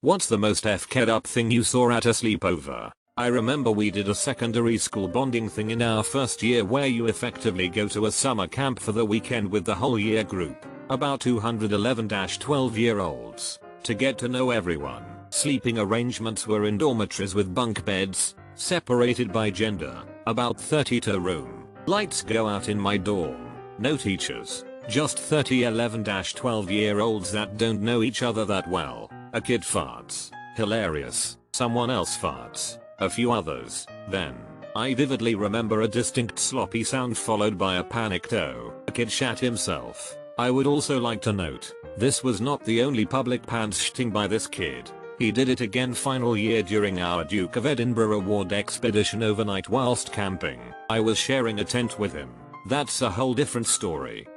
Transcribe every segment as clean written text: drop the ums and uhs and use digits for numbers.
What's the most f-ked up thing you saw at a sleepover? I remember we did a secondary school bonding thing in our first year where you effectively go to a summer camp for the weekend with the whole year group, about 211-12-year-olds, to get to know everyone. Sleeping arrangements were in dormitories with bunk beds, separated by gender, about 30 to room. Lights go out in my dorm. No teachers, just 30 11-12-year-olds that don't know each other that well. A kid farts. Hilarious. Someone else farts. A few others. Then, I vividly remember a distinct sloppy sound followed by a panicked "oh." A kid shat himself. I would also like to note, this was not the only public pants shitting by this kid. He did it again final year during our Duke of Edinburgh Award expedition overnight whilst camping. I was sharing a tent with him. That's a whole different story.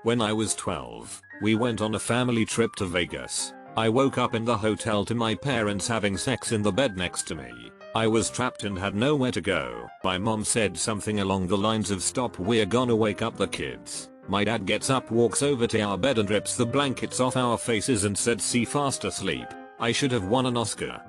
When I was 12, we went on a family trip to Vegas. I woke up in the hotel to my parents having sex in the bed next to me. I was trapped and had nowhere to go. My mom said something along the lines of "stop, we're gonna wake up the kids." My dad gets up, walks over to our bed and rips the blankets off our faces and said, "See, fast asleep." I should have won an Oscar.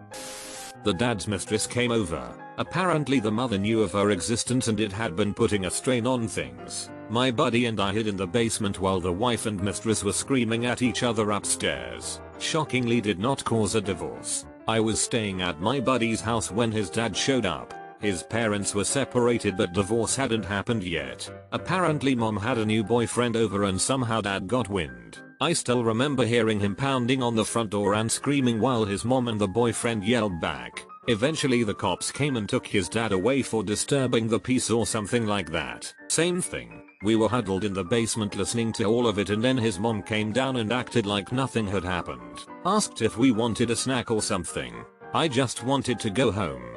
The dad's mistress came over. Apparently the mother knew of her existence and it had been putting a strain on things. My buddy and I hid in the basement while the wife and mistress were screaming at each other upstairs. Shockingly did not cause a divorce. I was staying at my buddy's house when his dad showed up. His parents were separated but divorce hadn't happened yet. Apparently mom had a new boyfriend over and somehow dad got wind. I still remember hearing him pounding on the front door and screaming while his mom and the boyfriend yelled back. Eventually the cops came and took his dad away for disturbing the peace or something like that. Same thing. We were huddled in the basement listening to all of it and then his mom came down and acted like nothing had happened. Asked if we wanted a snack or something. I just wanted to go home.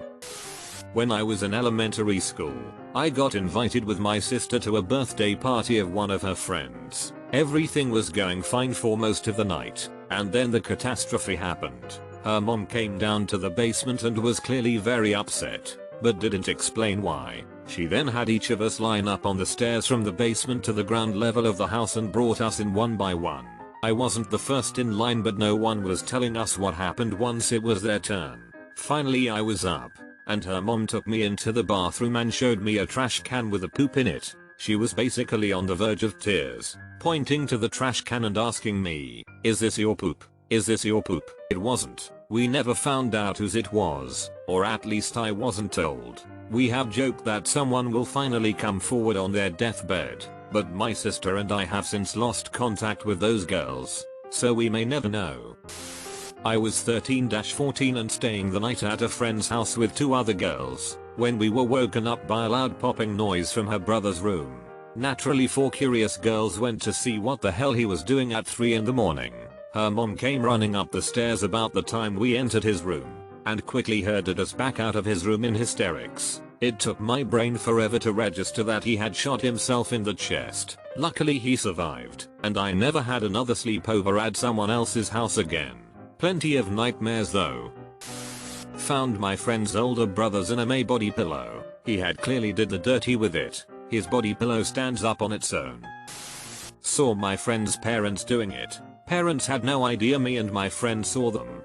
When I was in elementary school, I got invited with my sister to a birthday party of one of her friends. Everything was going fine for most of the night, and then the catastrophe happened. Her mom came down to the basement and was clearly very upset, but didn't explain why. She then had each of us line up on the stairs from the basement to the ground level of the house and brought us in one by one. I wasn't the first in line but no one was telling us what happened once it was their turn. Finally I was up, and her mom took me into the bathroom and showed me a trash can with a poop in it. She was basically on the verge of tears, pointing to the trash can and asking me, "Is this your poop? Is this your poop?" It wasn't. We never found out whose it was, or at least I wasn't told. We have joked that someone will finally come forward on their deathbed, but my sister and I have since lost contact with those girls, so we may never know. I was 13-14 and staying the night at a friend's house with two other girls, when we were woken up by a loud popping noise from her brother's room. Naturally 4 curious girls went to see what the hell he was doing at 3 in the morning. Her mom came running up the stairs about the time we entered his room, and quickly herded us back out of his room in hysterics. It took my brain forever to register that he had shot himself in the chest. Luckily he survived, and I never had another sleepover at someone else's house again. Plenty of nightmares though. Found my friend's older brother's anime body pillow. He had clearly did the dirty with it. His body pillow stands up on its own. Saw my friend's parents doing it. Parents had no idea me and my friend saw them.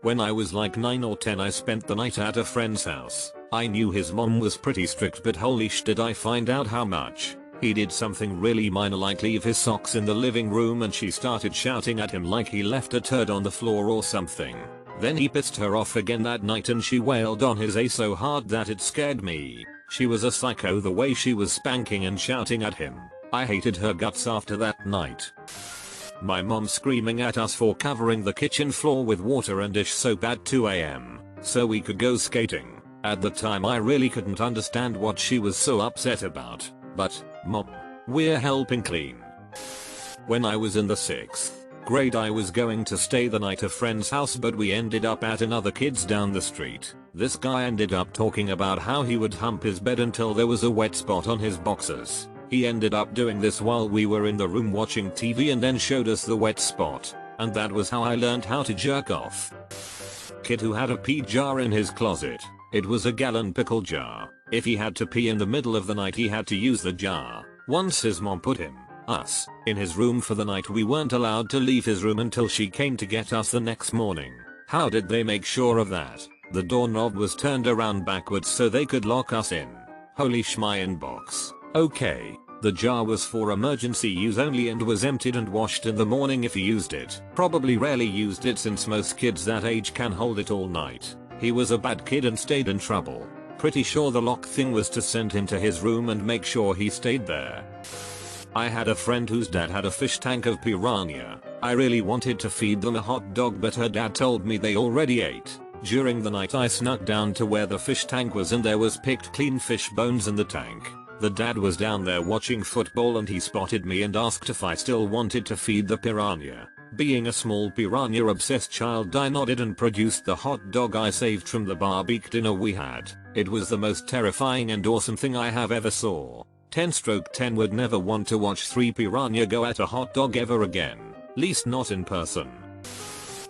When I was like 9 or 10 I spent the night at a friend's house. I knew his mom was pretty strict but holy sh did I find out how much. He did something really minor like leave his socks in the living room and she started shouting at him like he left a turd on the floor or something. Then he pissed her off again that night and she wailed on his ass so hard that it scared me. She was a psycho the way she was spanking and shouting at him. I hated her guts after that night. My mom screaming at us for covering the kitchen floor with water and dish soap at 2 AM so we could go skating. At the time I really couldn't understand what she was so upset about, but, Mom, we're helping clean. When I was in the 6th grade I was going to stay the night at a friend's house but we ended up at another kid's down the street. This guy ended up talking about how he would hump his bed until there was a wet spot on his boxers. He ended up doing this while we were in the room watching TV and then showed us the wet spot, and that was how I learned how to jerk off. Kid who had a pee jar in his closet. It was a gallon pickle jar. If he had to pee in the middle of the night he had to use the jar. Once his mom put him Us, in his room for the night. We weren't allowed to leave his room until she came to get us the next morning. How did they make sure of that? The doorknob was turned around backwards so they could lock us in. Holy schmein box. Okay. The jar was for emergency use only and was emptied and washed in the morning if he used it. Probably rarely used it since most kids that age can hold it all night. He was a bad kid and stayed in trouble. Pretty sure the lock thing was to send him to his room and make sure he stayed there. I had a friend whose dad had a fish tank of piranha. I really wanted to feed them a hot dog, but her dad told me they already ate. During the night I snuck down to where the fish tank was and there was picked clean fish bones in the tank. The dad was down there watching football and he spotted me and asked if I still wanted to feed the piranha. Being a small piranha obsessed child, I nodded and produced the hot dog I saved from the barbecue dinner we had. It was the most terrifying and awesome thing I have ever saw. 10/10 would never want to watch 3 piranha go at a hot dog ever again. Least not in person.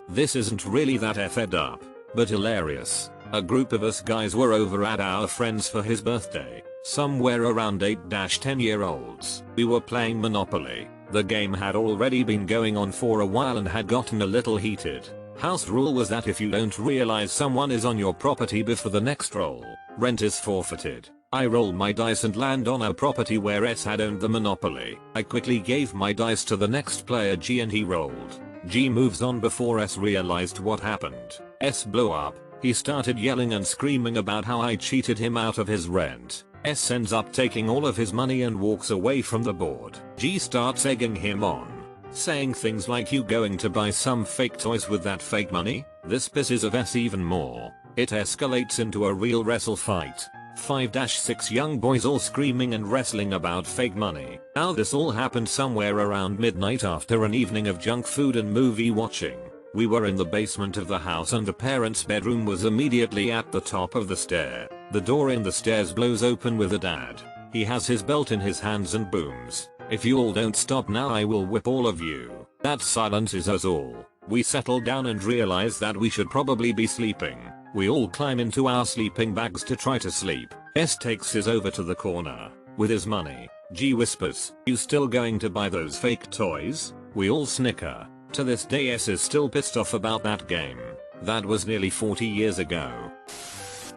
This isn't really that effed up, but hilarious. A group of us guys were over at our friend's for his birthday. Somewhere around 8-10-year-olds. We were playing Monopoly. The game had already been going on for a while and had gotten a little heated. House rule was that if you don't realize someone is on your property before the next roll, rent is forfeited. I roll my dice and land on a property where S had owned the Monopoly. I quickly gave my dice to the next player G and he rolled. G moves on before S realized what happened. S blew up. He started yelling and screaming about how I cheated him out of his rent. S ends up taking all of his money and walks away from the board. G starts egging him on, saying things like, "You going to buy some fake toys with that fake money?" This pisses of S even more. It escalates into a real wrestle fight. 5-6 young boys all screaming and wrestling about fake money. Now this all happened somewhere around midnight after an evening of junk food and movie watching. We were in the basement of the house and the parents' bedroom was immediately at the top of the stair. The door in the stairs blows open with a dad. He has his belt in his hands and booms. "If you all don't stop now I will whip all of you." That silences us all. We settle down and realize that we should probably be sleeping. We all climb into our sleeping bags to try to sleep. S takes his over to the corner with his money. G whispers, "You still going to buy those fake toys?" We all snicker. To this day S is still pissed off about that game. That was nearly 40 years ago.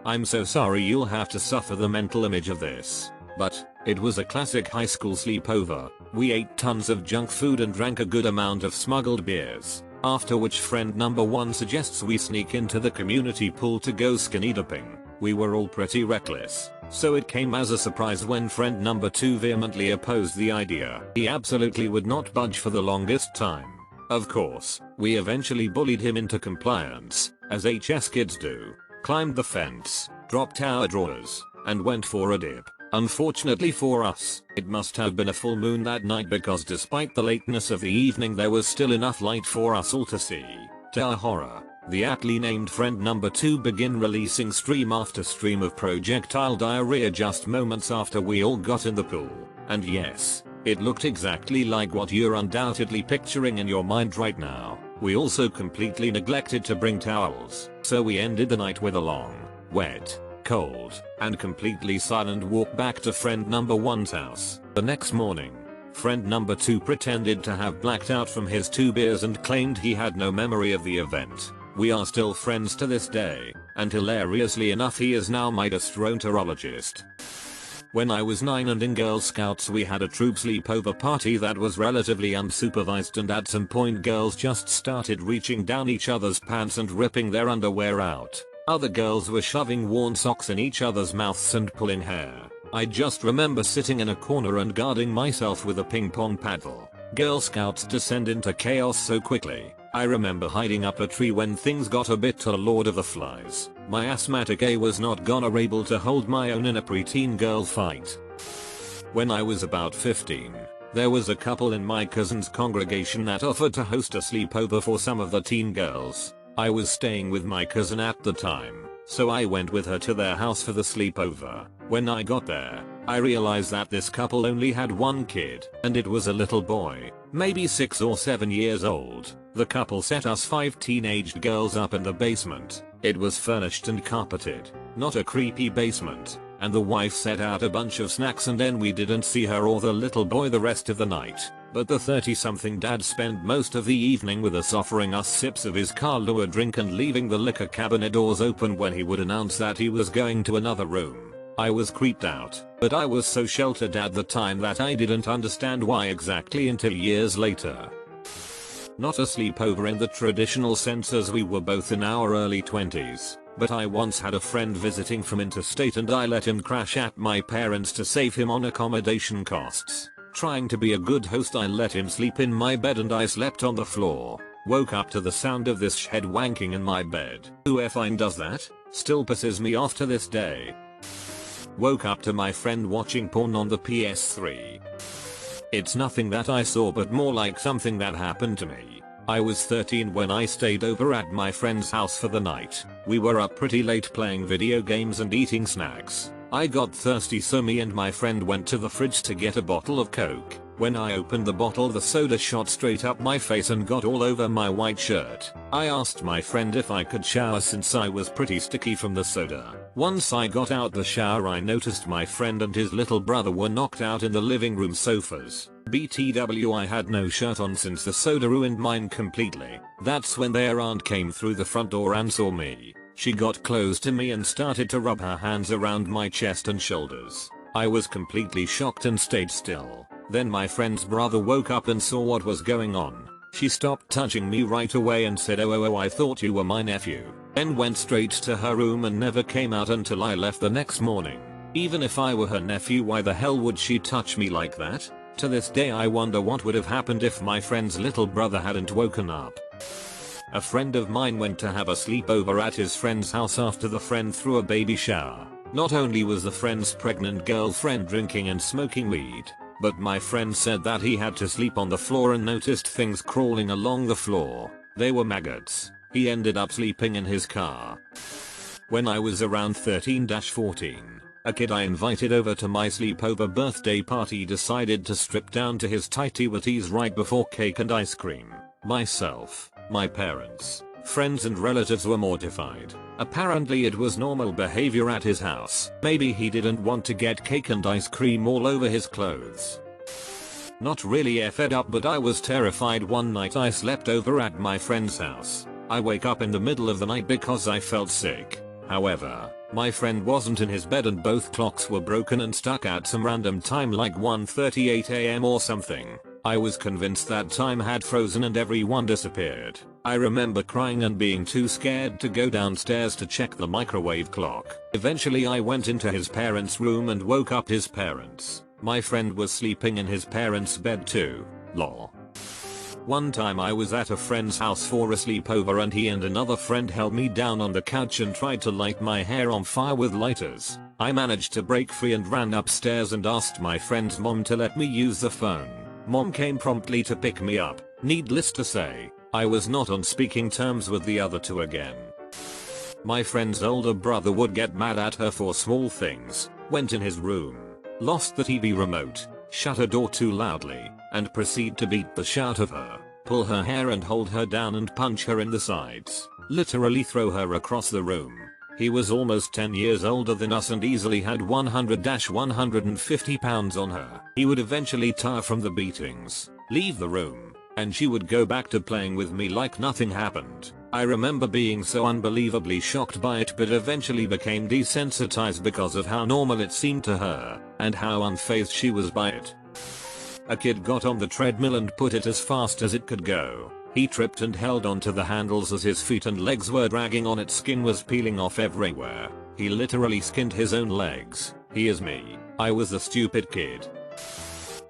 I'm so sorry you'll have to suffer the mental image of this. But, it was a classic high school sleepover. We ate tons of junk food and drank a good amount of smuggled beers. After which friend number 1 suggests we sneak into the community pool to go skinny dipping. We were all pretty reckless, so it came as a surprise when friend number 2 vehemently opposed the idea. He absolutely would not budge for the longest time. Of course, we eventually bullied him into compliance, as HS kids do. Climbed the fence, dropped our drawers, and went for a dip. Unfortunately for us, it must have been a full moon that night because despite the lateness of the evening there was still enough light for us all to see. To our horror, the aptly named friend number 2 began releasing stream after stream of projectile diarrhea just moments after we all got in the pool. And yes, it looked exactly like what you're undoubtedly picturing in your mind right now. We also completely neglected to bring towels, so we ended the night with a long, wet, cold, and completely silent walk back to friend number 1's house. The next morning, friend number 2 pretended to have blacked out from his 2 beers and claimed he had no memory of the event. We are still friends to this day, and hilariously enough he is now my gastroenterologist. When I was 9 and in Girl Scouts we had a troop sleepover party that was relatively unsupervised, and at some point girls just started reaching down each other's pants and ripping their underwear out. Other girls were shoving worn socks in each other's mouths and pulling hair. I just remember sitting in a corner and guarding myself with a ping pong paddle. Girl Scouts descend into chaos so quickly. I remember hiding up a tree when things got a bit to Lord of the Flies. My asthmatic A was not gonna able to hold my own in a preteen girl fight. When I was about 15, there was a couple in my cousin's congregation that offered to host a sleepover for some of the teen girls. I was staying with my cousin at the time, so I went with her to their house for the sleepover. When I got there, I realized that this couple only had one kid, and it was a little boy, maybe 6 or 7 years old. The couple set us 5 teenaged girls up in the basement. It was furnished and carpeted, not a creepy basement. and the wife set out a bunch of snacks, and then we didn't see her or the little boy the rest of the night. But the 30-something dad spent most of the evening with us, offering us sips of his Kahlua drink and leaving the liquor cabinet doors open when he would announce that he was going to another room. I was creeped out, but I was so sheltered at the time that I didn't understand why exactly until years later. Not a sleepover in the traditional sense, as we were both in our early 20s, but I once had a friend visiting from interstate and I let him crash at my parents to save him on accommodation costs. Trying to be a good host, I let him sleep in my bed and I slept on the floor. Woke up to the sound of this shed wanking in my bed. Who effing does that? Still pisses me off to this day. Woke up to my friend watching porn on the PS3. It's nothing that I saw, but more like something that happened to me. I was 13 when I stayed over at my friend's house for the night. We were up pretty late playing video games and eating snacks. I got thirsty, so me and my friend went to the fridge to get a bottle of Coke. When I opened the bottle, the soda shot straight up my face and got all over my white shirt. I asked my friend if I could shower since I was pretty sticky from the soda. Once I got out the shower, I noticed my friend and his little brother were knocked out in the living room sofas. BTW, I had no shirt on since the soda ruined mine completely. That's when their aunt came through the front door and saw me. She got close to me and started to rub her hands around my chest and shoulders. I was completely shocked and stayed still. Then my friend's brother woke up and saw what was going on. She stopped touching me right away and said, "Oh, I thought you were my nephew." Then went straight to her room and never came out until I left the next morning. Even if I were her nephew, why the hell would she touch me like that? To this day I wonder what would have happened if my friend's little brother hadn't woken up. A friend of mine went to have a sleepover at his friend's house after the friend threw a baby shower. Not only was the friend's pregnant girlfriend drinking and smoking weed, but my friend said that he had to sleep on the floor and noticed things crawling along the floor. They were maggots. He ended up sleeping in his car. When I was around 13-14, a kid I invited over to my sleepover birthday party decided to strip down to his tighty whities right before cake and ice cream. Myself, my parents, friends and relatives were mortified. Apparently it was normal behavior at his house. Maybe he didn't want to get cake and ice cream all over his clothes. Not really fed up, but I was terrified. One night I slept over at my friend's house. I wake up in the middle of the night because I felt sick. However, my friend wasn't in his bed and both clocks were broken and stuck at some random time like 1:38 AM or something. I was convinced that time had frozen and everyone disappeared. I remember crying and being too scared to go downstairs to check the microwave clock. Eventually I went into his parents' room and woke up his parents. My friend was sleeping in his parents' bed too. Lol. One time I was at a friend's house for a sleepover and he and another friend held me down on the couch and tried to light my hair on fire with lighters. I managed to break free and ran upstairs and asked my friend's mom to let me use the phone. Mom came promptly to pick me up. Needless to say, I was not on speaking terms with the other two again. My friend's older brother would get mad at her for small things, went in his room, lost the TV remote, shut her door too loudly, and proceed to beat the shit out of her, pull her hair and hold her down and punch her in the sides, literally throw her across the room. He was almost 10 years older than us and easily had 100-150 pounds on her. He would eventually tire from the beatings, leave the room, and she would go back to playing with me like nothing happened. I remember being so unbelievably shocked by it, but eventually became desensitized because of how normal it seemed to her, and how unfazed she was by it. A kid got on the treadmill and put it as fast as it could go. He tripped and held onto the handles as his feet and legs were dragging on it. Skin was peeling off everywhere. He literally skinned his own legs. He is me. I was a stupid kid.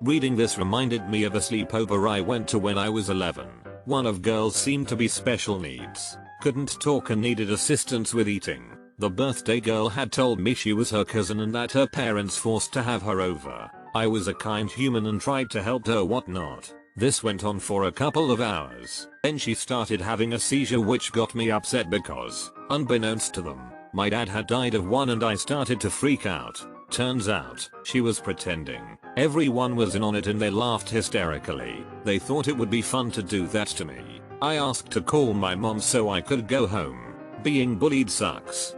Reading this reminded me of a sleepover I went to when I was 11. One of girls seemed to be special needs, couldn't talk and needed assistance with eating. The birthday girl had told me she was her cousin and that her parents forced to have her over. I was a kind human and tried to help her whatnot. This went on for a couple of hours. Then she started having a seizure, which got me upset because, unbeknownst to them, my dad had died of one and I started to freak out. Turns out, she was pretending. Everyone was in on it and they laughed hysterically. They thought it would be fun to do that to me. I asked to call my mom so I could go home. Being bullied sucks.